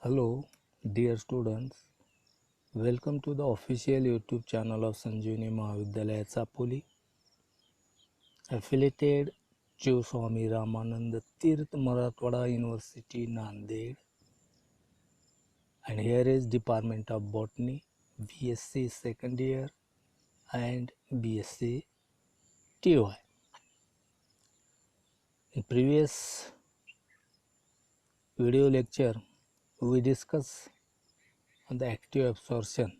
Hello, dear students. Welcome to the official YouTube channel of Sanjeevani Mahavidyalaya Chapoli, affiliated to Swami Ramananda Tirth Marathwada University, Nanded. And here is Department of Botany, BSc second year and BSc TY. In previous video lecture, we discussed on the active absorption.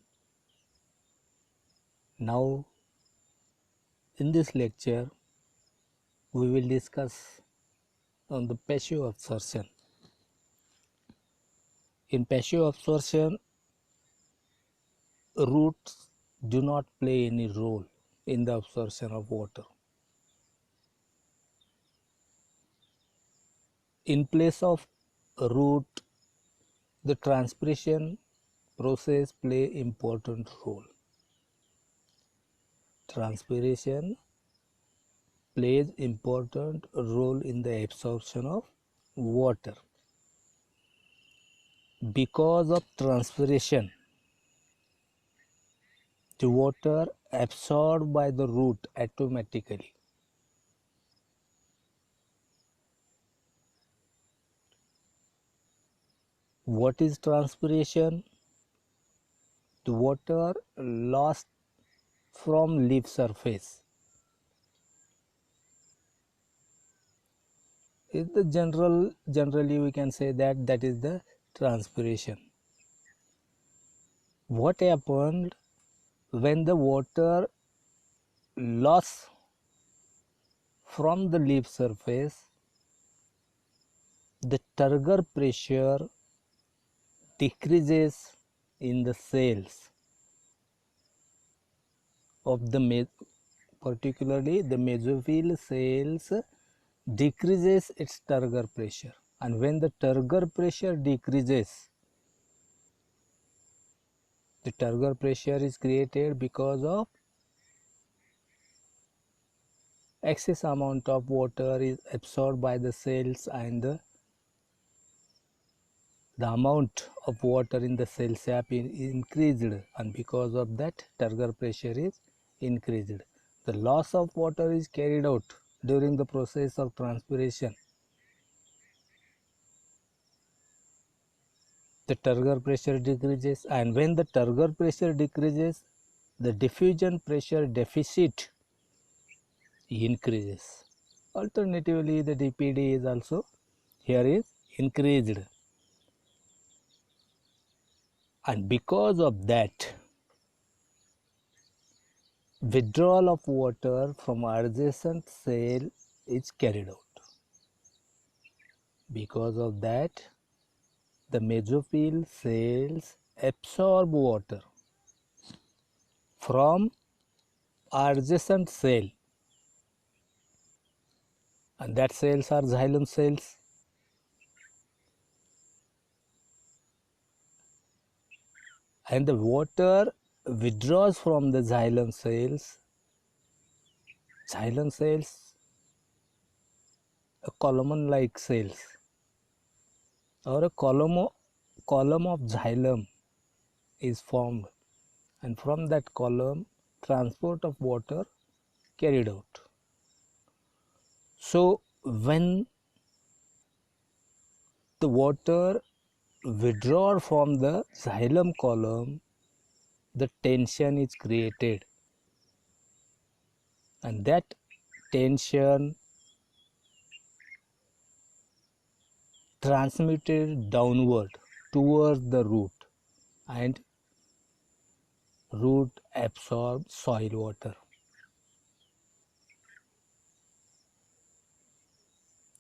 Now, in this lecture, we will discuss on the passive absorption. In passive absorption, roots do not play any role in the absorption of water. In place of root, the transpiration process play important role. Transpiration plays important role in the absorption of water. Because of transpiration, the water absorbed by the root automatically. What is transpiration? The water lost from leaf surface is the generally we can say that is the transpiration. What happened when the water lost from the leaf surface? The turgor pressure decreases in the cells of the particularly the mesophyll cells decreases its turgor pressure, and when the turgor pressure decreases, the turgor pressure is created because of excess amount of water is absorbed by the cells, and the amount of water in the cell sap is increased, and because of that turgor pressure is increased. The loss of water is carried out during the process of transpiration. The turgor pressure decreases, and when the turgor pressure decreases, the diffusion pressure deficit increases. Alternatively, the DPD is also here is increased, and because of that, withdrawal of water from adjacent cell is carried out. Because of that, the mesophyll cells absorb water from adjacent cell, and that cells are xylem cells. And the water withdraws from the xylem cells. Xylem cells, a column-like cells, or a column of xylem is formed, and from that column transport of water carried out. So when the water withdraws from the xylem column, the tension is created, and that tension transmitted downward towards the root, and root absorbs soil water.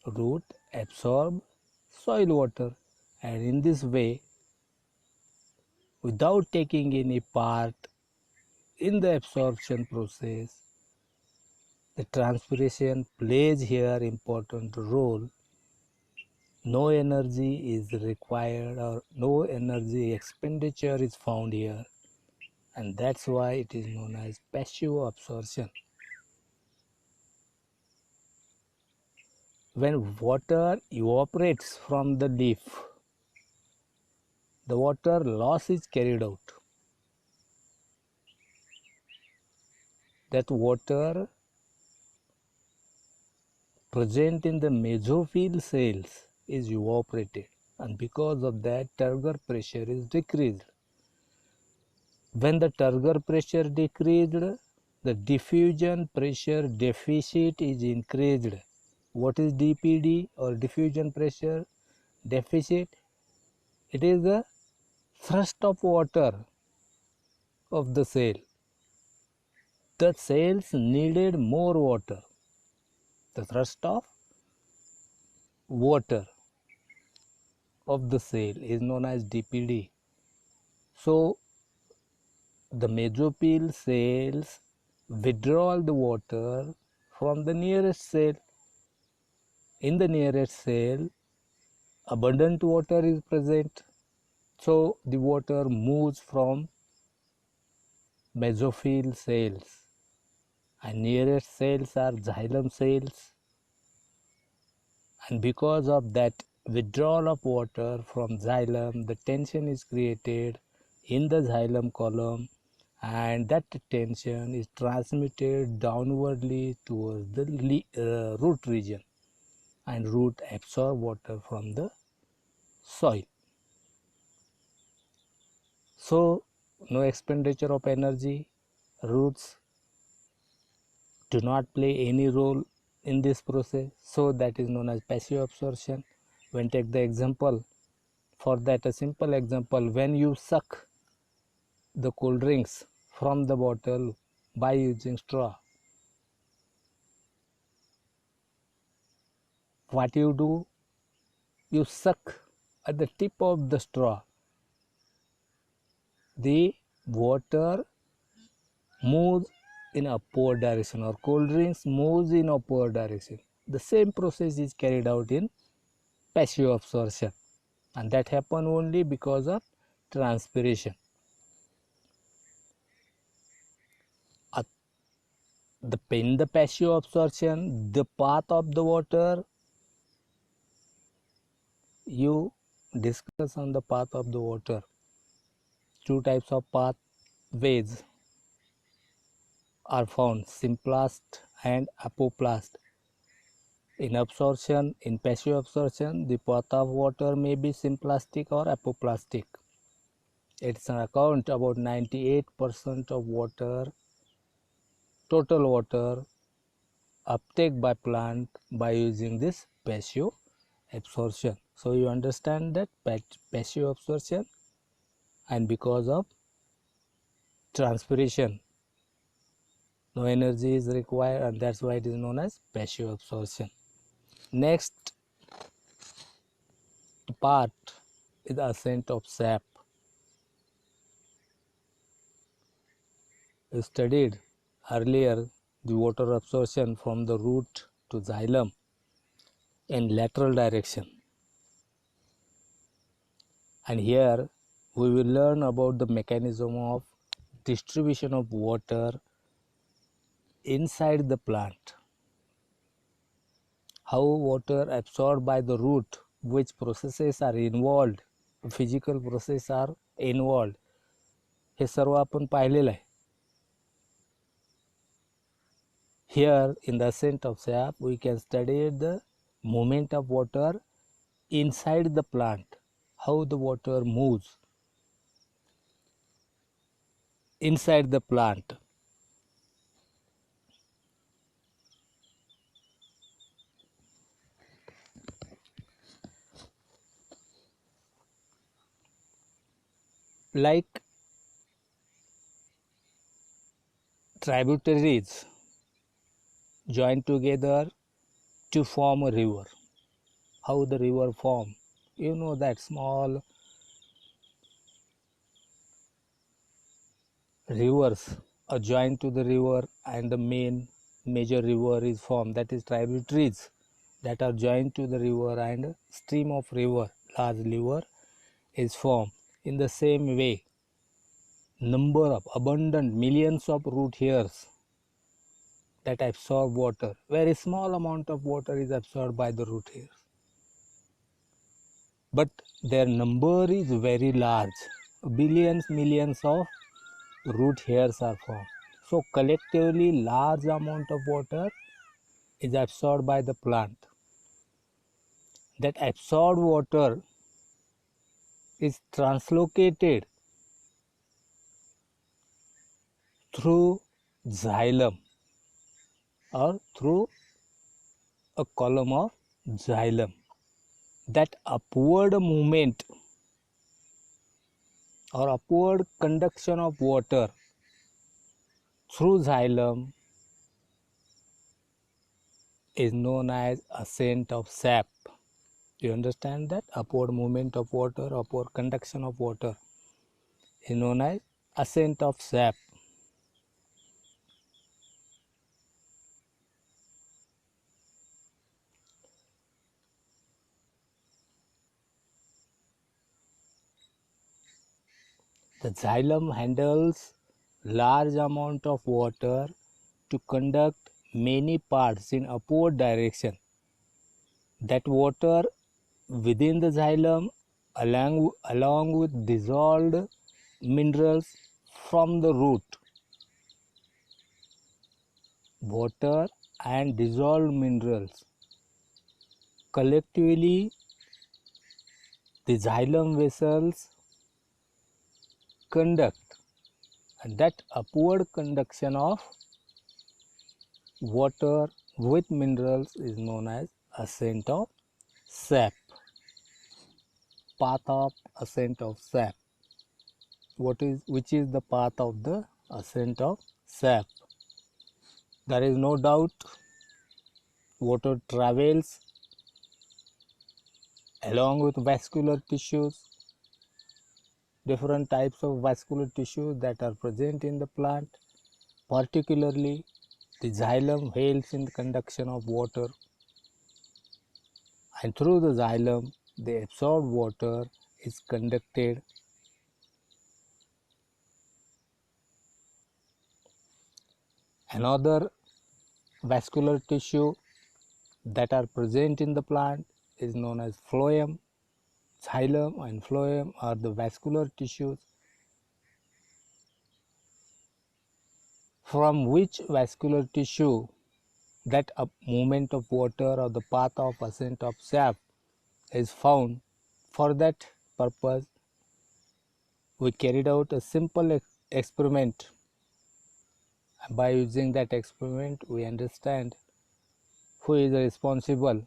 Root absorb soil water, and in this way, without taking any part in the absorption process, the transpiration plays here important role. No energy is required, or no energy expenditure is found here, and that's why it is known as passive absorption. When water evaporates from the leaf, the water loss is carried out. That water present in the mesophyll cells is evaporated, and because of that turgor pressure is decreased. When the turgor pressure decreased, the diffusion pressure deficit is increased. What is DPD or diffusion pressure deficit? It is the thrust of water of the cell. The cells needed more water. The thrust of water of the cell is known as DPD. So the mesophyll cells withdraw the water from the nearest cell. In the nearest cell, abundant water is present. So the water moves from mesophyll cells, and nearest cells are xylem cells. And because of that withdrawal of water from xylem, the tension is created in the xylem column, and that tension is transmitted downwardly towards the root region, and root absorb water from the soil. So no expenditure of energy, roots do not play any role in this process, so that is known as passive absorption. When take the example, for that a simple example, when you suck the cold drinks from the bottle by using straw, what you do, you suck at the tip of the straw, the water moves in upward direction, or cold drinks moves in upward direction. The same process is carried out in passive absorption, and that happen only because of transpiration. In the passive absorption, the path of the water, you discuss on the path of the water. Two types of pathways are found, symplast and apoplast. In absorption, in passive absorption, the path of water may be symplastic or apoplastic. It's an account about 98% of water, total water uptake by plant by using this passive absorption. So you understand that passive absorption, and because of transpiration no energy is required, and that's why it is known as passive absorption. Next part is ascent of sap. We studied earlier the water absorption from the root to xylem in lateral direction, and here we will learn about the mechanism of distribution of water inside the plant. How water absorbed by the root, which processes are involved, physical process are involved, हे सर्व आपण पाहिलेलं आहे. Here in the ascent of sap we can study the movement of water inside the plant, how the water moves inside the plant. Like tributaries join together to form a river. How the river form? You know that small rivers are joined to the river, and the major river is formed, that is tributaries that are joined to the river, and stream of river, large river is formed. In the same way, number of abundant millions of root hairs that absorb water, very small amount of water is absorbed by the root hairs. but their number is very large. Billions, millions of root hairs are formed. So collectively large amount of water is absorbed by the plant. That absorbed water is translocated through xylem or through a column of xylem. That upward movement or upward conduction of water through xylem is known as ascent of sap. You understand that? Upward movement of water, upward conduction of water is known as ascent of sap. The xylem handles large amount of water to conduct many parts in upward direction. That water within the xylem along with dissolved minerals from the root. Water and dissolved minerals collectively, the xylem vessels conduct, and that upward conduction of water with minerals is known as ascent of sap. Path of ascent of sap. Which is the path of the ascent of sap? There is no doubt water travels along with vascular tissues, different types of vascular tissues that are present in the plant. Particularly, the xylem helps in the conduction of water, and through the xylem, the absorbed water is conducted another vascular tissue that are present in the plant is known as phloem. Xylem and phloem are the vascular tissues from which vascular tissue that a movement of water or the path of ascent of sap is found. For that purpose, we carried out a simple experiment. By using that experiment, we understand who is responsible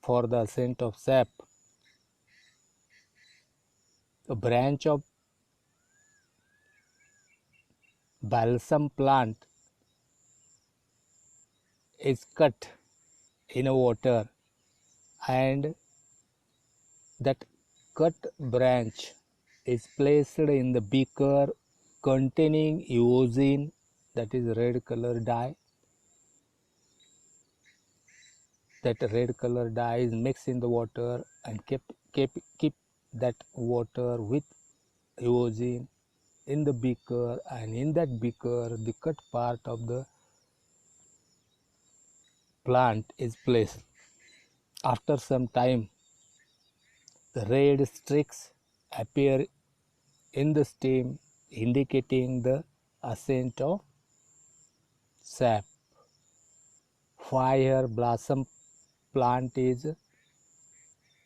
for the ascent of sap. A branch of balsam plant is cut in a water, and that cut branch is placed in the beaker containing eosine, that is red color dye. That red color dye is mixed in the water and keep that water with eosine in the beaker, and in that beaker the cut part of the plant is placed. After some time, the red streaks appear in the stem, indicating the ascent of sap. Fire blossom plant is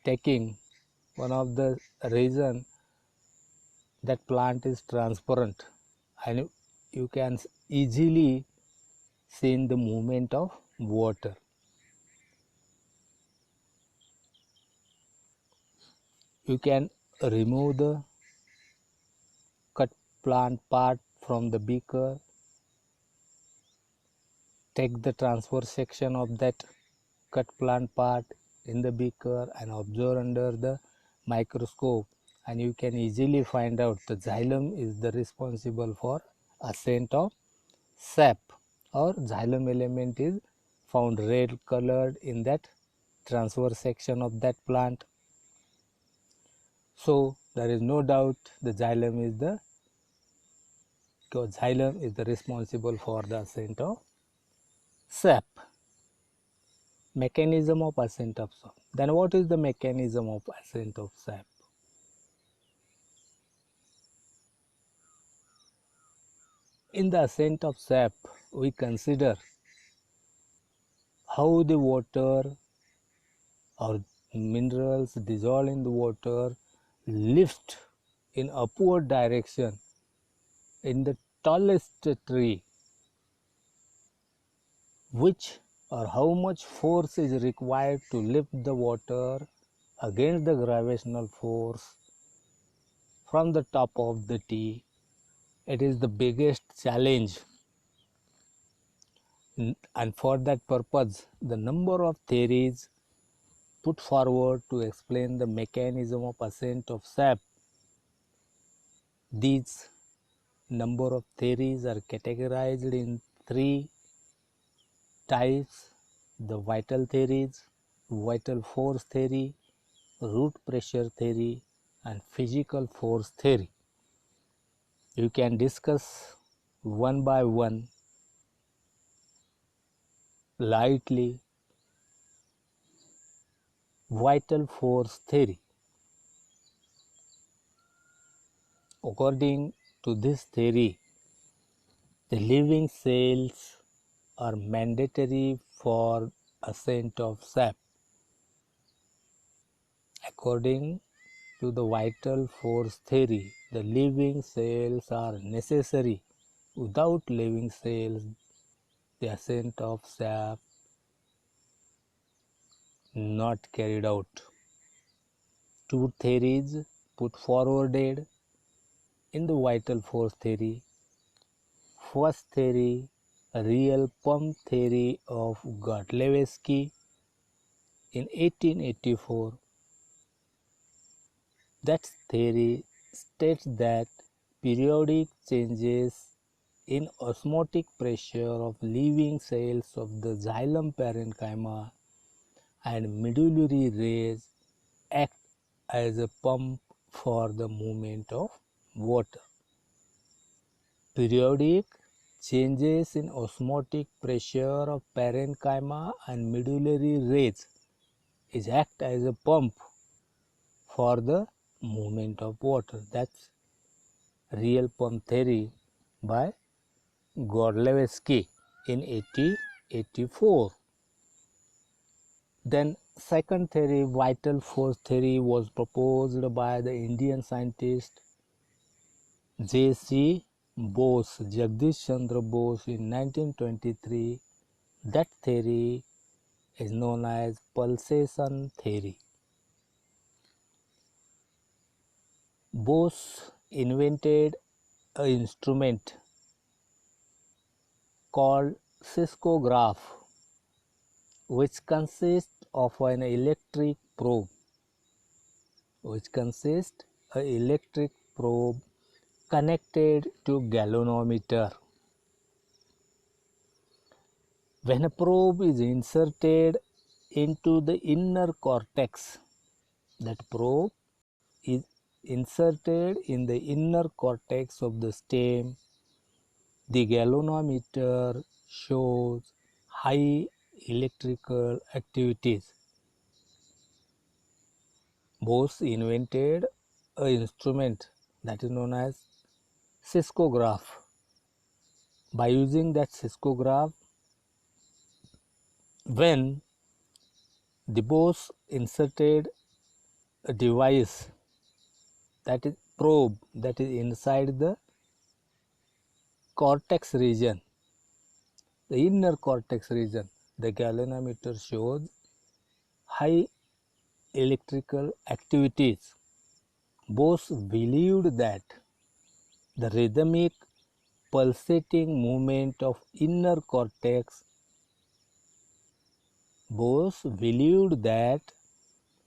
taking one of the reason that plant is transparent, and you can easily see the movement of water. You can remove the cut plant part from the beaker, take the transverse section of that cut plant part in the beaker and observe under the microscope, and you can easily find out the xylem is the responsible for ascent of sap, or xylem element is found red colored in that transverse section of that plant. So there is no doubt the xylem is the responsible for the ascent of sap. Mechanism of ascent of sap. Then what is the mechanism of ascent of sap? In the ascent of sap, we consider how the water or minerals dissolved in the water lift in upward direction in the tallest tree, which or how much force is required to lift the water against the gravitational force from the top of the tree. It is the biggest challenge, and for that purpose the number of theories put forward to explain the mechanism of ascent of sap. These number of theories are categorized in three types: the vital theories, vital force theory, root pressure theory, and physical force theory. You can discuss one by one lightly. Vital force theory. According to this theory, the living cells are mandatory for ascent of sap. According to the vital force theory, the living cells are necessary. Without living cells, the ascent of sap not carried out. Two theories put forwarded in the vital force theory. First theory, real pump theory of Godlewski in 1884. That theory states that periodic changes in osmotic pressure of living cells of the xylem parenchyma and medullary rays act as a pump for the movement of water. Periodic changes in osmotic pressure of parenchyma and medullary rays is act as a pump for the movement of water. That's real pump theory by Godlewski in 1884. Then second theory, vital force theory, was proposed by the Indian scientist J.C. Bose, Jagdish Chandra Bose in 1923. That theory is known as pulsation theory. Bose invented an instrument called seismograph, which consists of an electric probe, connected to galvanometer. When a probe is inserted into the inner cortex, that probe is inserted in the inner cortex of the stem, the galvanometer shows high electrical activities. Bose invented an instrument that is known as seismograph. By using that seismograph, when the Bose inserted a device, that is probe, that is inside the cortex region, the inner cortex region, the galvanometer shows high electrical activities. Bose believed that the rhythmic pulsating movement of inner cortex Bose believed that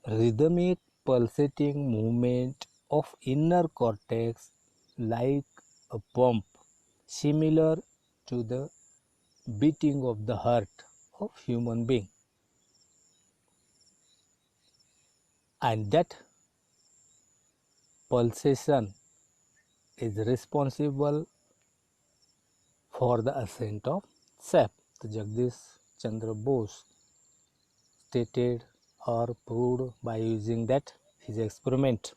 rhythmic pulsating movement of inner cortex like a pump, similar to the beating of the heart of human being, and that pulsation is responsible for the ascent of sap. The Jagdish Chandra Bose stated or proved by using that his experiment.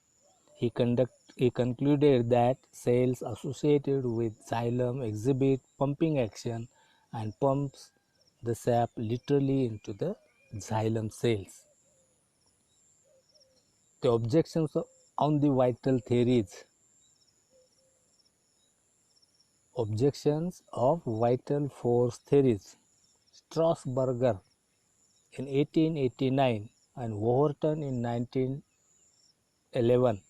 He concluded that cells associated with xylem exhibit pumping action and pumps the sap literally into the xylem cells. The objections on the vital theories. Objections of vital force theories. Strasburger in 1889 and Overton in 1911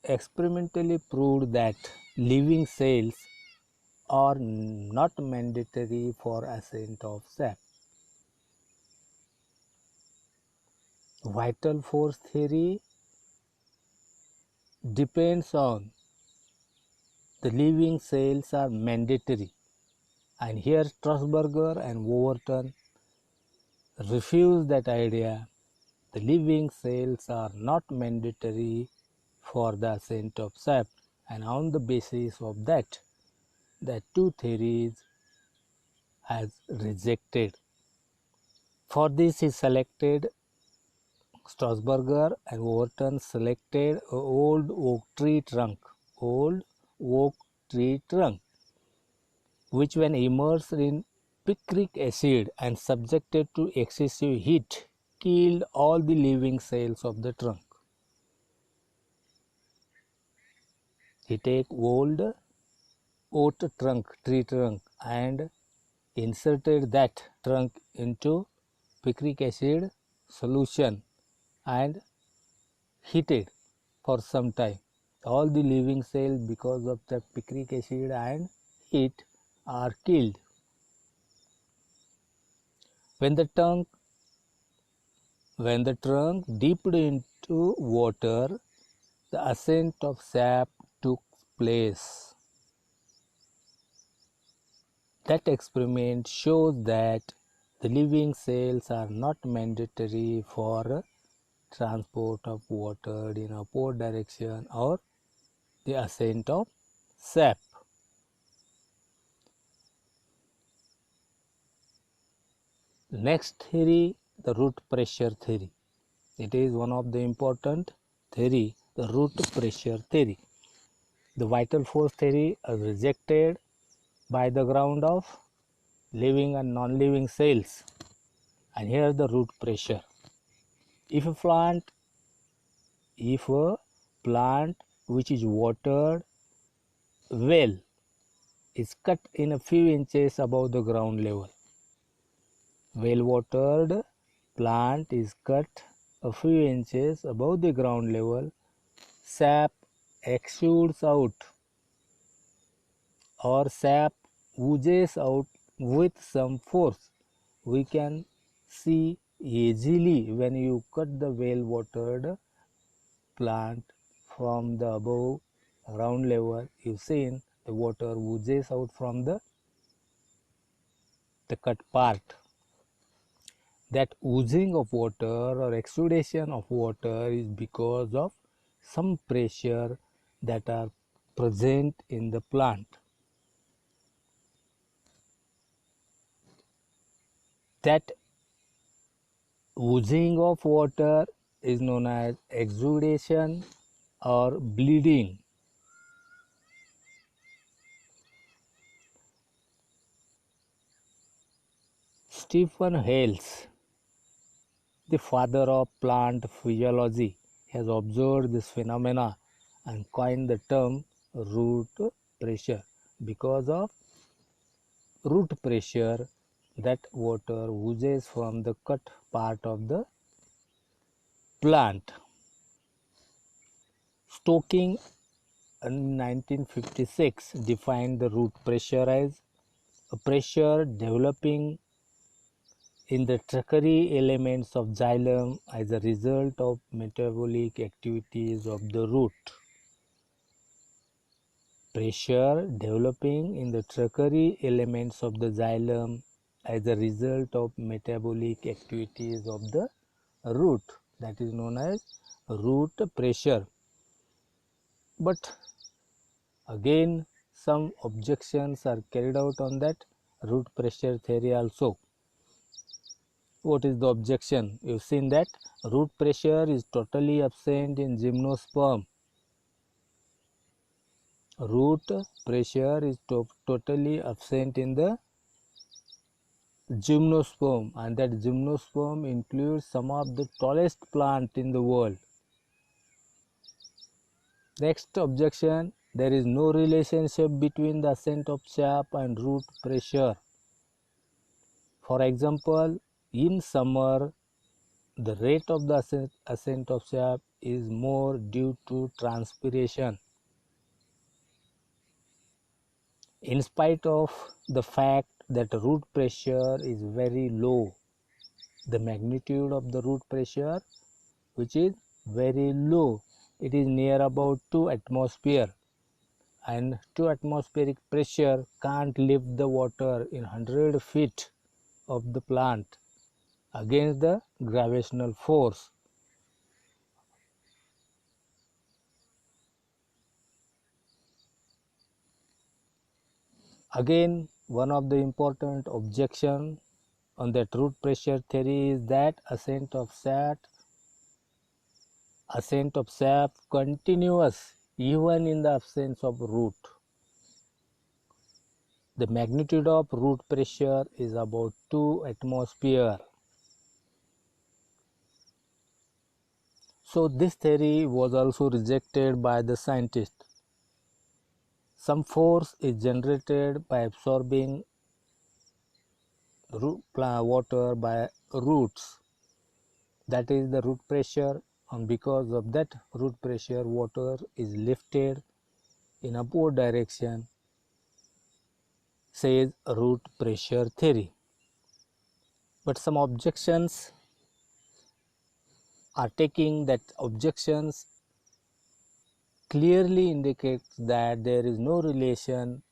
experimentally proved that living cells are not mandatory for ascent of sap. Vital force theory depends on the living cells are mandatory, and here Strasburger and Overton refuse that idea. The living cells are not mandatory for the ascent of sap, and on the basis of that, the two theories has rejected. For this he selected Strasburger and Overton selected a old oak tree trunk, which when immersed in picric acid and subjected to excessive heat, killed all the living cells of the trunk. He take old tree trunk, and inserted that trunk into picric acid solution and heated for some time. All the living cells, because of the picric acid and heat, are killed. When the trunk dipped into water, the ascent of sap took place. That experiment shows that the living cells are not mandatory for transport of water in upward direction or the ascent of sap. Next theory, the root pressure theory. It is one of the important theory, the root pressure theory. The vital force theory is rejected by the ground of living and non-living cells. And here the root pressure. If a plant which is watered well is cut in a few inches above the ground level, well watered plant is cut a few inches above the ground level, sap exudes out or sap oozes out with some force. We can see easily when you cut the well watered plant from the above ground level, you seen the water oozes out from the cut part. That oozing of water or exudation of water is because of some pressure that are present in the plant. That oozing of water is known as exudation or bleeding. Stephen Hales, the father of plant physiology, has observed this phenomena and coined the term root pressure. Because of root pressure, that water oozes from the cut part of the plant. Stocking in 1956 defined the root pressure as a pressure developing in the tertiary elements of xylem as a result of metabolic activities of the root. Pressure developing in the tertiary elements of the xylem as a result of metabolic activities of the root, that is known as root pressure. But again, some objections are carried out on that root pressure theory also. what is the objection? You've seen that root pressure is totally absent in gymnosperm. Root pressure is totally absent in the gymnosperm, and that gymnosperm includes some of the tallest plant in the world. Next objection, there is no relationship between the ascent of sap and root pressure. For example, in summer, the rate of the ascent of sap is more due to transpiration. In spite of the fact that root pressure is very low, the magnitude of the root pressure, which is very low, it is near about 2 atmosphere, and 2 atmospheric pressure can't lift the water in 100 feet of the plant against the gravitational force. Again, one of the important objections on that root pressure theory is that ascent of sap continuous even in the absence of root. The magnitude of root pressure is about 2 atmosphere. So this theory was also rejected by the scientists. Some force is generated by absorbing water by roots, that is the root pressure, and because of that root pressure water is lifted in upward direction, says root pressure theory. But some objections are taking that objections clearly indicates that there is no relation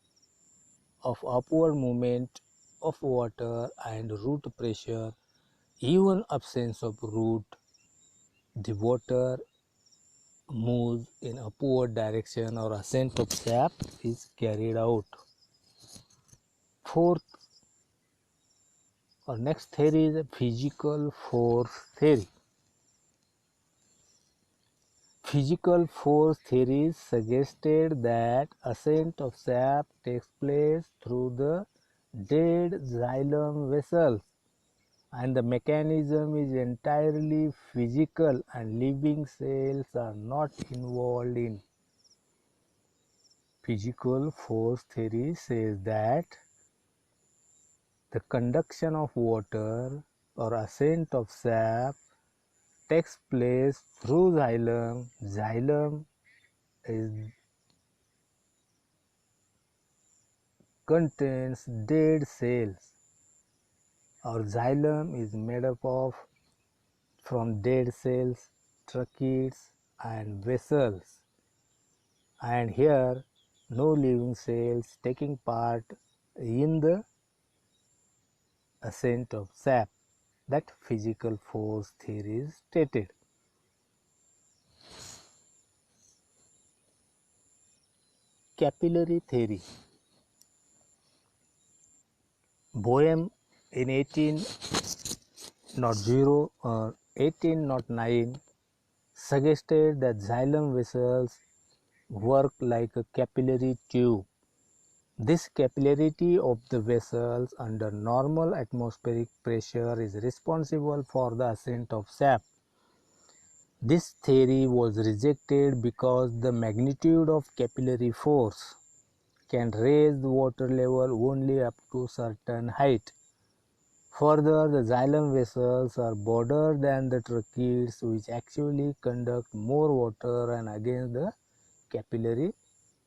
of upward movement of water and root pressure. Even absence of root, the water moves in upward direction or ascent of sap is carried out. Fourth or next theory is a physical force theory. Physical force theory suggested that ascent of sap takes place through the dead xylem vessels, and the mechanism is entirely physical and living cells are not involved in. Physical force theory says that the conduction of water or ascent of sap takes place through xylem. Xylem contains dead cells. Our xylem is made up of from dead cells, tracheids and vessels, and here no living cells taking part in the ascent of sap. That physical force theory is stated. Capillary theory. Boehm in 1809 suggested that xylem vessels work like a capillary tube. This capillarity of the vessels under normal atmospheric pressure is responsible for the ascent of sap. This theory was rejected because the magnitude of capillary force can raise the water level only up to a certain height. Further, the xylem vessels are broader than the tracheids, which actually conduct more water, and against the capillary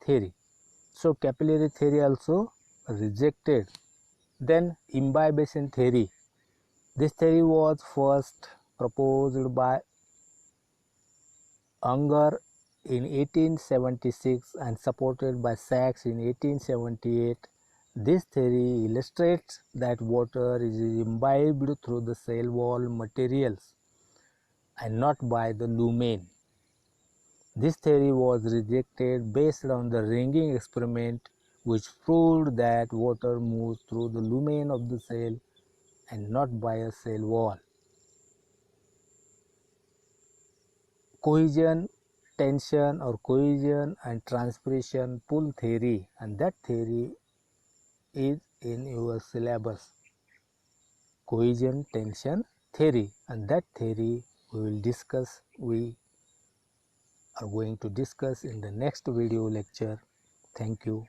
theory. So capillary theory also rejected. Then imbibition theory. This theory was first proposed by Unger in 1876 and supported by Sachs in 1878. This theory illustrates that water is imbibed through the cell wall materials and not by the lumen. This theory was rejected based on the ringing experiment, which proved that water moves through the lumen of the cell and not by a cell wall. Cohesion, tension or cohesion and transpiration pull theory, and that theory is in your syllabus. Cohesion tension theory, and that theory we are going to discuss in the next video lecture. Thank you.